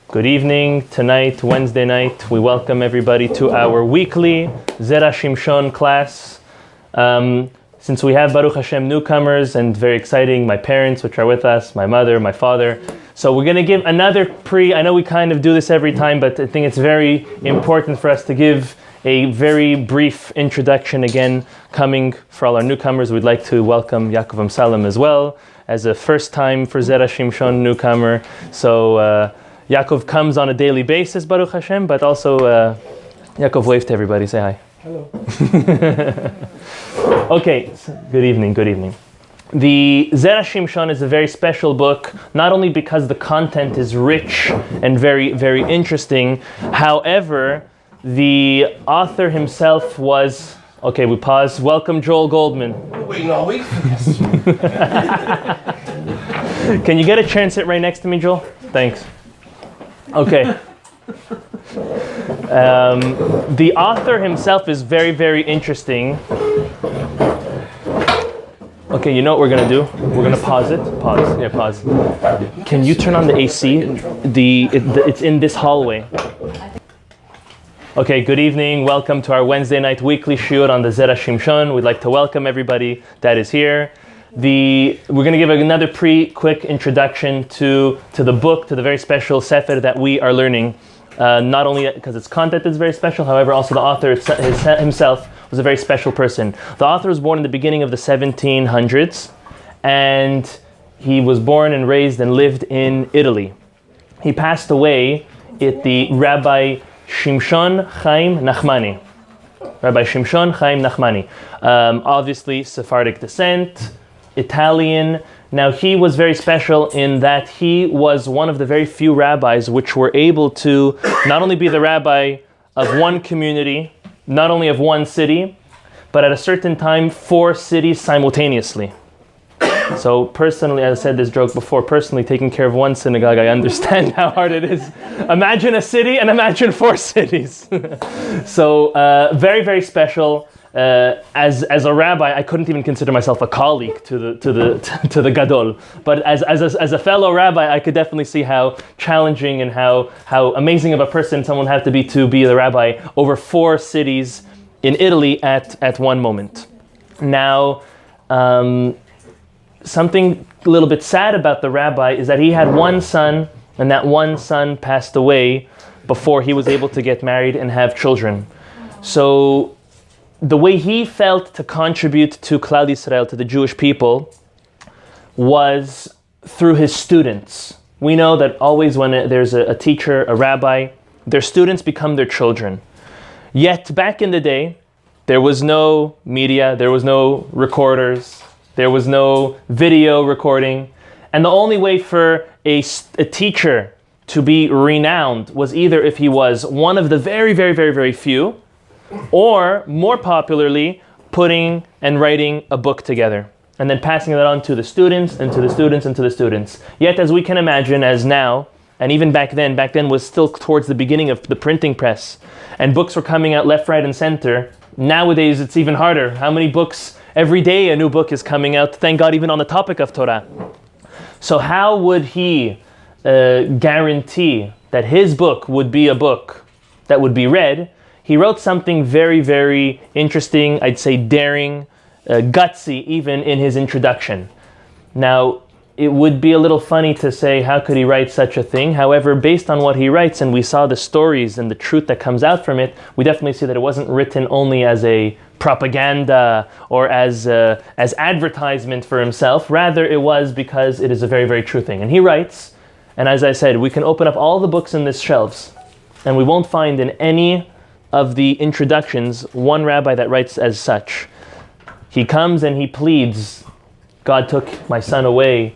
Good evening. Tonight, Wednesday night, we welcome everybody to our weekly Zera Shimshon class. Since we have Baruch Hashem newcomers and very exciting, my parents, which are with us, my mother, my father. So we're going to give another I know we kind of do this every time, but I think it's very important for us to give a very brief introduction again, coming for all our newcomers. We'd like to welcome Yaakov Amsalem as well, as a first time for Zera Shimshon newcomer. So Yaakov comes on a daily basis, Baruch Hashem, but also Yaakov, wave to everybody, say hi. Hello. Okay, good evening. The Zera Shimshon is a very special book, not only because the content is rich and very, very interesting. However, the author himself was, okay, we pause. Welcome, Joel Goldman. Wait all week for this. Can you get a chair and sit right next to me, Joel? Thanks. Okay. The author himself is very, very interesting. Okay, you know what we're going to do? We're going to pause it. Pause. Yeah, pause. Can you turn on the AC? It's in this hallway. Okay, good evening. Welcome to our Wednesday night weekly shiur on the Zera Shimshon. We'd like to welcome everybody that is here. We're going to give another quick introduction to the book, to the very special sefer that we are learning. Not only because its content is very special, however, also the author himself was a very special person. The author was born in the beginning of the 1700s, and he was born and raised and lived in Italy. He passed away at the Rabbi Shimshon Chaim Nachmani. Rabbi Shimshon Chaim Nachmani. Obviously, Sephardic descent, Italian. Now, he was very special in that he was one of the very few rabbis which were able to not only be the rabbi of one community, not only of one city, but at a certain time, 4 cities simultaneously. So personally, as I said this joke before, personally taking care of one synagogue, I understand how hard it is. Imagine a city and imagine 4 cities. So very, very special. As a rabbi, I couldn't even consider myself a colleague to the gadol. But as a fellow rabbi, I could definitely see how challenging and how amazing of a person someone had to be the rabbi over 4 cities in Italy at one moment. Now, something a little bit sad about the rabbi is that he had one son, and that one son passed away before he was able to get married and have children. So the way he felt to contribute to Klal Yisrael, to the Jewish people, was through his students. We know that always when there's a teacher, a rabbi, their students become their children. Yet back in the day, there was no media, there was no recorders, there was no video recording, and the only way for a teacher to be renowned was either if he was one of the very, very, very, very few, or more popularly, putting and writing a book together and then passing that on to the students and to the students and to the students. Yet, as we can imagine, as now, and even back then was still towards the beginning of the printing press, and books were coming out left, right, and center. Nowadays, it's even harder. How many books? Every day a new book is coming out, thank God, even on the topic of Torah. So how would he guarantee that his book would be a book that would be read? He wrote something very, very interesting, I'd say daring, gutsy, even in his introduction. Now, it would be a little funny to say, how could he write such a thing? However, based on what he writes, and we saw the stories and the truth that comes out from it, we definitely see that it wasn't written only as a propaganda or as advertisement for himself. Rather, it was because it is a very, very true thing. And he writes, and as I said, we can open up all the books in these shelves, and we won't find in any of the introductions one rabbi that writes as such. He comes and he pleads, God took my son away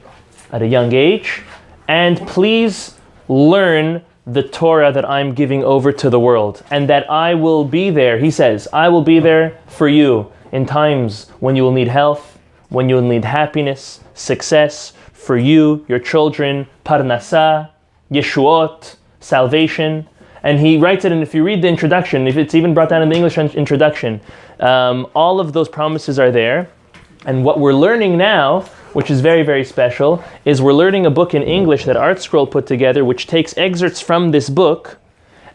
at a young age, and please learn the Torah that I'm giving over to the world, and that I will be there. He says, I will be there for you in times when you will need health, when you will need happiness, success, for you, your children, parnasa, yeshuot, salvation. And he writes it, and if you read the introduction, if it's even brought down in the English introduction, all of those promises are there. And what we're learning now which is very, very special, is we're learning a book in English that Art Scroll put together, which takes excerpts from this book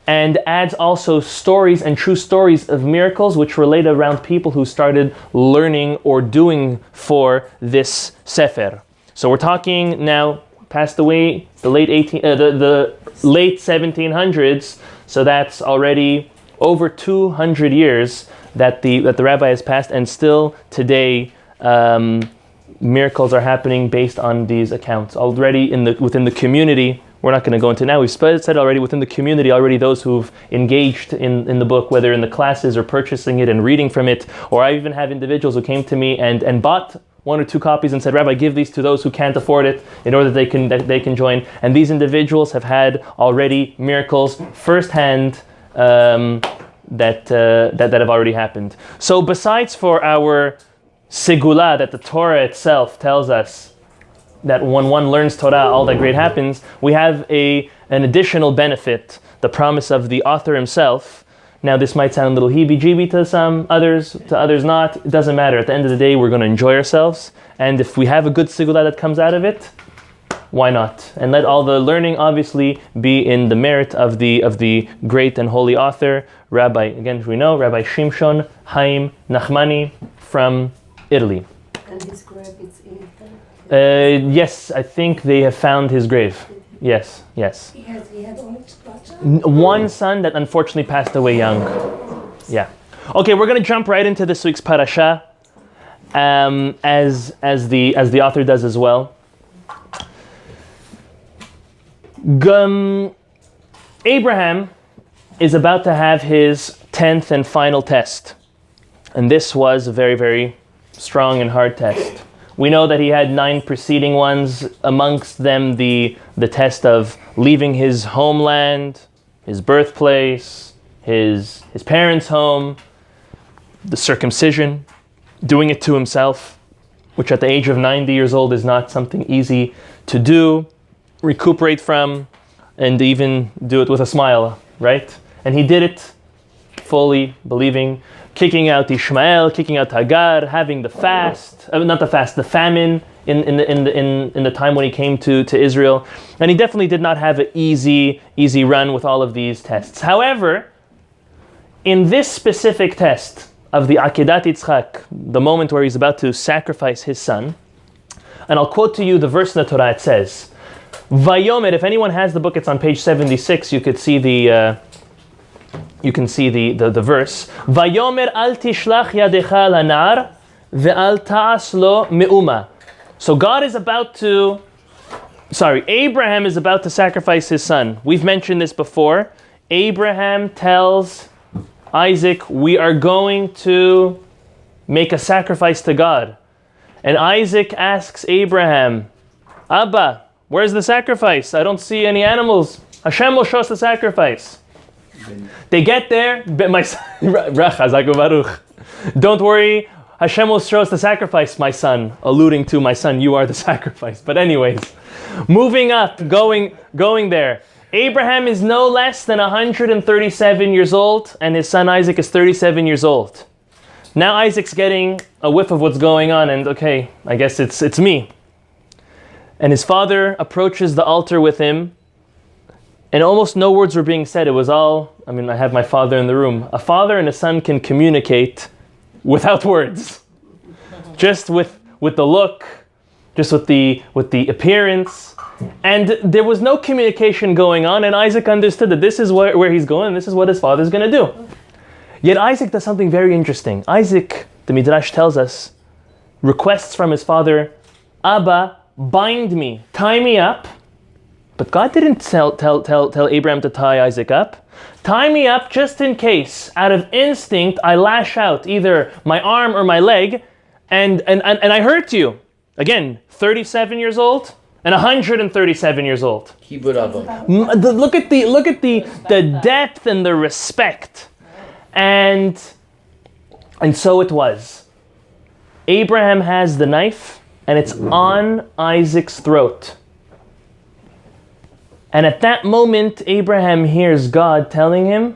and adds also stories and true stories of miracles which relate around people who started learning or doing for this Sefer. So we're talking now, passed away the late 1700s, so that's already over 200 years that the rabbi has passed, and still today miracles are happening based on these accounts. Already within the community, we're not going to go into now, we've said already within the community, already those who've engaged in the book, whether in the classes or purchasing it and reading from it, or I even have individuals who came to me and bought 1 or 2 copies and said, Rabbi, give these to those who can't afford it in order that they can join. And these individuals have had already miracles firsthand that have already happened. So besides for our segula, that the Torah itself tells us that when one learns Torah, all that great happens, we have an additional benefit, the promise of the author himself. Now this might sound a little heebie-jeebie to some others, to others not. It doesn't matter. At the end of the day, we're going to enjoy ourselves. And if we have a good segula that comes out of it, why not? And let all the learning obviously be in the merit of the great and holy author, Rabbi, again, we know, Rabbi Shimshon Chaim Nachmani from Italy. And his grave is in Italy? Yes, I think they have found his grave. Yes. He had only 2 children? One son that unfortunately passed away young. Yeah. Okay, we're going to jump right into this week's parasha, as the author does as well. Abraham is about to have his 10th and final test. And this was a very, very strong and hard test. We know that he had 9 preceding ones, amongst them the test of leaving his homeland, his birthplace, his parents' home, the circumcision, doing it to himself, which at the age of 90 years old is not something easy to do, recuperate from, and even do it with a smile, right? And he did it fully believing, kicking out Ishmael, kicking out Hagar, having the famine in the time when he came to Israel. And he definitely did not have an easy run with all of these tests. However, in this specific test of the Akedat Yitzchak, the moment where he's about to sacrifice his son, and I'll quote to you the verse in the Torah. It says, Vayomer, if anyone has the book, it's on page 76, you could see the verse. Vayomer al tishlach yadecha lanar ve'al ta'as lo me'uma. So Abraham is about to sacrifice his son. We've mentioned this before. Abraham tells Isaac, we are going to make a sacrifice to God. And Isaac asks Abraham, Abba, where's the sacrifice? I don't see any animals. Hashem will show us the sacrifice. They get there, don't worry, Hashem will show us the sacrifice, my son, alluding to my son, you are the sacrifice. But anyways, moving up, going there. Abraham is no less than 137 years old, and his son Isaac is 37 years old. Now Isaac's getting a whiff of what's going on, and okay, I guess it's me. And his father approaches the altar with him, and almost no words were being said. It was all, I have my father in the room. A father and a son can communicate without words. Just with the look, just with the appearance. And there was no communication going on, and Isaac understood that this is where he's going, and this is what his father's going to do. Yet Isaac does something very interesting. Isaac, the Midrash tells us, requests from his father, Abba, bind me, tie me up. But God didn't tell Abraham to tie Isaac up. Tie me up just in case, out of instinct, I lash out either my arm or my leg, and I hurt you. Again, 37 years old and 137 years old. Kibud Abba. Look at the depth and the respect. And so it was. Abraham has the knife, and it's on Isaac's throat. And at that moment, Abraham hears God telling him,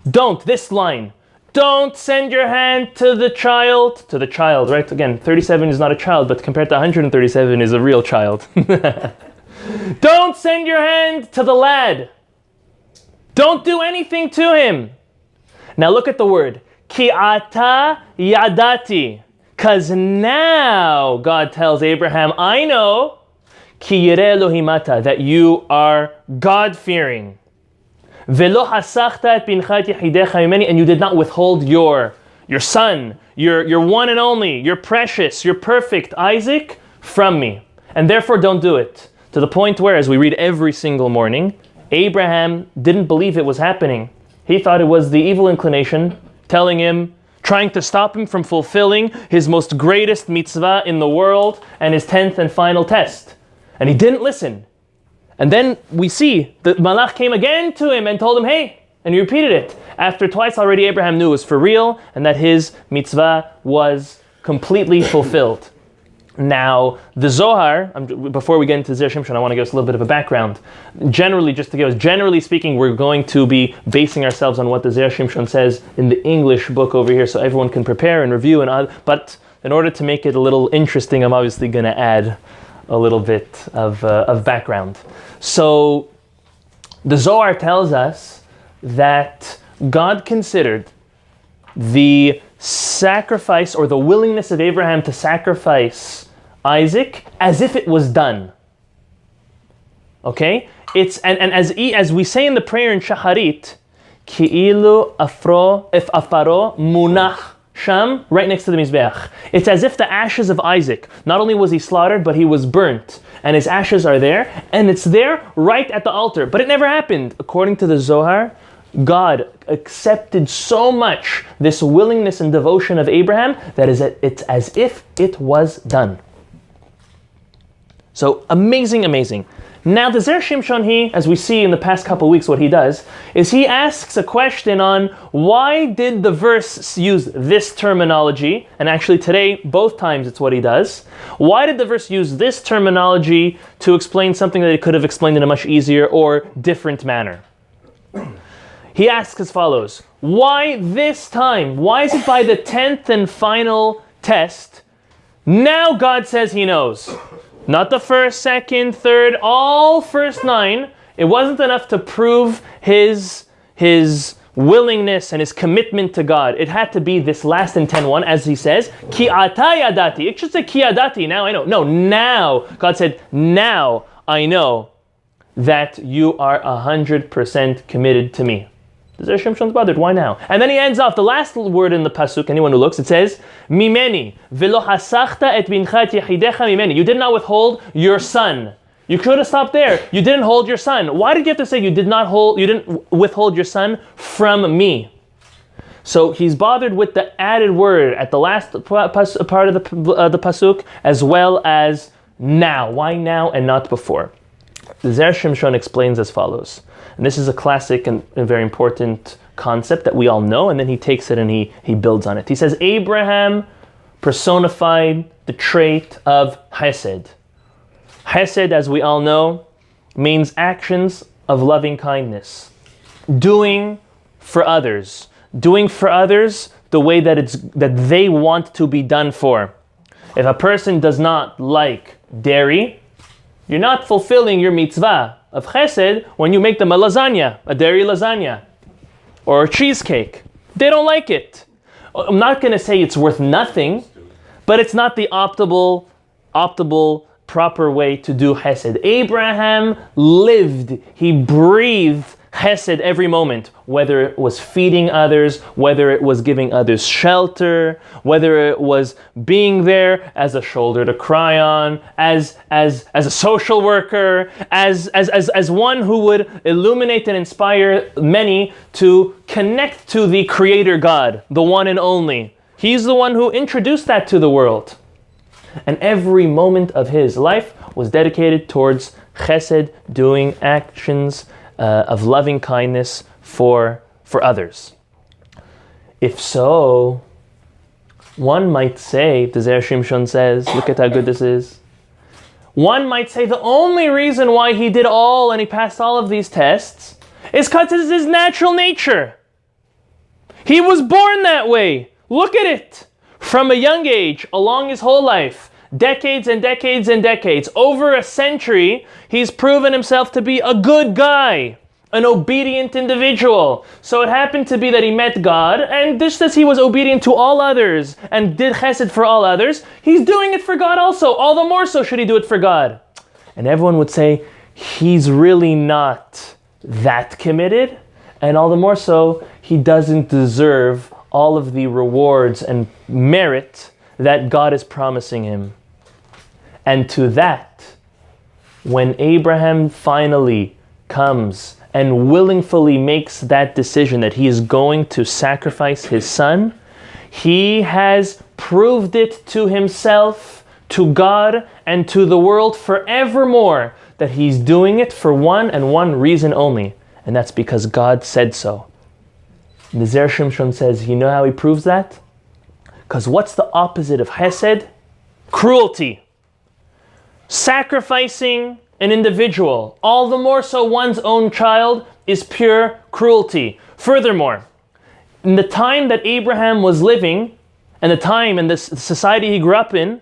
don't don't send your hand to the child, right? Again, 37 is not a child, but compared to 137 is a real child. Don't send your hand to the lad. Don't do anything to him. Now look at the word. Ki ata yadati. Because now God tells Abraham, I know ki yireh Elohimata, that you are God-fearing. Velo hasachta et bincha et yechidecha mimeni, and you did not withhold your son, your one and only, your precious, your perfect Isaac from me. And therefore don't do it. To the point where, as we read every single morning, Abraham didn't believe it was happening. He thought it was the evil inclination telling him, trying to stop him from fulfilling his most greatest mitzvah in the world and his 10th and final test. And he didn't listen. And then we see that Malach came again to him and told him, hey, and he repeated it. After twice already, Abraham knew it was for real and that his mitzvah was completely fulfilled. Now, the Zohar, before we get into Zera Shimshon, I want to give us a little bit of a background. Generally speaking, we're going to be basing ourselves on what the Zera Shimshon says in the English book over here, so everyone can prepare and review. But in order to make it a little interesting, I'm obviously going to add a little bit of background. So, the Zohar tells us that God considered the sacrifice or the willingness of Abraham to sacrifice Isaac as if it was done. Okay? It's and as we say in the prayer in Shacharit, Ki'ilu afaro munach sham, right next to the Mizbeach. It's as if the ashes of Isaac, not only was he slaughtered, but he was burnt. And his ashes are there, and it's there right at the altar. But it never happened. According to the Zohar, God accepted so much this willingness and devotion of Abraham that it's as if it was done. So amazing. Now the Zera Shimshon, as we see in the past couple weeks, what he does is he asks a question on why did the verse use this terminology, and actually today, both times it's what he does. Why did the verse use this terminology to explain something that it could have explained in a much easier or different manner? He asks as follows, why this time? Why is it by the 10th and final test? Now God says he knows. Not the first, second, third, all first 9. It wasn't enough to prove his willingness and his commitment to God. It had to be this last and 10-1, as he says, Ki ata yadati. It should say Ki yadati, now I know. No, now. God said, now I know that you are 100% committed to me. Zera Shimshon's bothered. Why now? And then he ends off the last word in the pasuk. Anyone who looks, it says, "Mimeni velo hasachta et bincha et yechidecha mimeni." You did not withhold your son. You could have stopped there. You didn't hold your son. Why did you have to say you didn't withhold your son from me? So he's bothered with the added word at the last part of the pasuk, as well as now. Why now and not before? The Zera Shimshon explains as follows. And this is a classic and very important concept that we all know, and then he takes it and he builds on it. He says, Abraham personified the trait of Hesed. Hesed, as we all know, means actions of loving kindness. Doing for others. Doing for others the way that they want to be done for. If a person does not like dairy, you're not fulfilling your mitzvah of chesed when you make them a lasagna, a dairy lasagna, or a cheesecake. They don't like it. I'm not going to say it's worth nothing, but it's not the optimal, proper way to do chesed. Abraham lived, he breathed chesed every moment, whether it was feeding others, whether it was giving others shelter, whether it was being there as a shoulder to cry on, as a social worker, as one who would illuminate and inspire many to connect to the Creator God, the one and only. He's the one who introduced that to the world. And every moment of his life was dedicated towards chesed, doing actions of loving kindness for others. If so, one might say, the Zera Shimshon says, look at how good this is. One might say the only reason why he did and he passed all of these tests is because it's his natural nature. He was born that way. Look at it. From a young age, along his whole life, decades and decades and decades, over a century, he's proven himself to be a good guy, an obedient individual. So it happened to be that he met God, and just as he was obedient to all others and did chesed for all others, he's doing it for God also. All the more so should he do it for God. And everyone would say, he's really not that committed, and all the more so, he doesn't deserve all of the rewards and merit that God is promising him. And to that, when Abraham finally comes and willingly makes that decision that he is going to sacrifice his son, he has proved it to himself, to God, and to the world forevermore that he's doing it for one and one reason only, and that's because God said so. And the Zera Shimshon says, you know how he proves that? Because what's the opposite of chesed? Cruelty. Sacrificing an individual, all the more so one's own child, is pure cruelty. Furthermore, in the time that Abraham was living, and the time and the society he grew up in,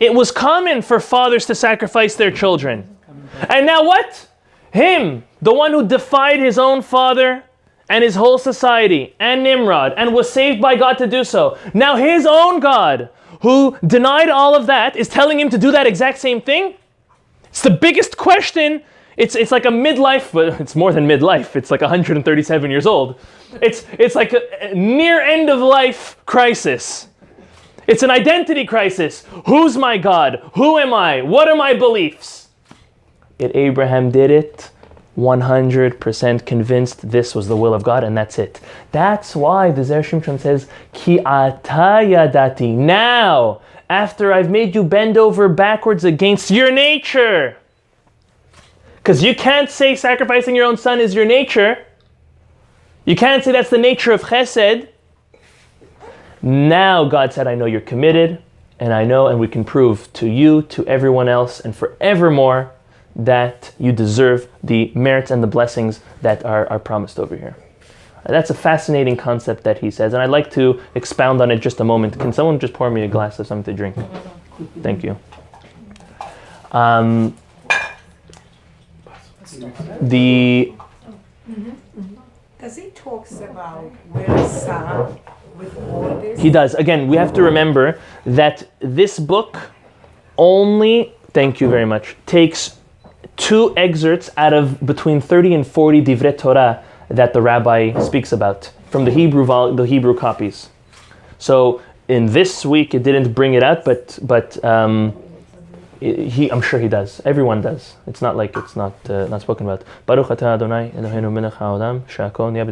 it was common for fathers to sacrifice their children. And now what? Him, the one who defied his own father and his whole society, and Nimrod, and was saved by God to do so. Now his own God, who denied all of that, is telling him to do that exact same thing? It's the biggest question. It's like a midlife, but it's more than midlife. It's like 137 years old. It's like a near end of life crisis. It's an identity crisis. Who's my God? Who am I? What are my beliefs? Yet Abraham did it, 100% convinced this was the will of God, and that's it. That's why the Zera Shimshon says, Ki ata yadati. Now, after I've made you bend over backwards against your nature. Because you can't say sacrificing your own son is your nature. You can't say that's the nature of chesed. Now God said, I know you're committed, and I know, and we can prove to you, to everyone else, and forevermore, that you deserve the merits and the blessings that are promised over here. That's a fascinating concept that he says, and I'd like to expound on it just a moment. Can someone just pour me a glass of something to drink? Thank you. Does he talks about where Sam with all this? He does. Again, we have to remember that this book only, thank you very much, takes 2 excerpts out of between 30 and 40 divrei Torah that the rabbi speaks about from the Hebrew copies. So in this week it didn't bring it out, but I'm sure he does. Everyone does. It's not like it's not spoken about. Baruch atah Adonai Eloheinu melech haolam she'akol nהיה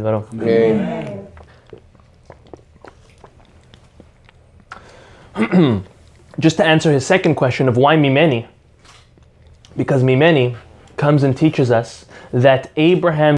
b'dvaro. Just to answer his second question of why Mimeni, because Mimeni comes and teaches us that Abraham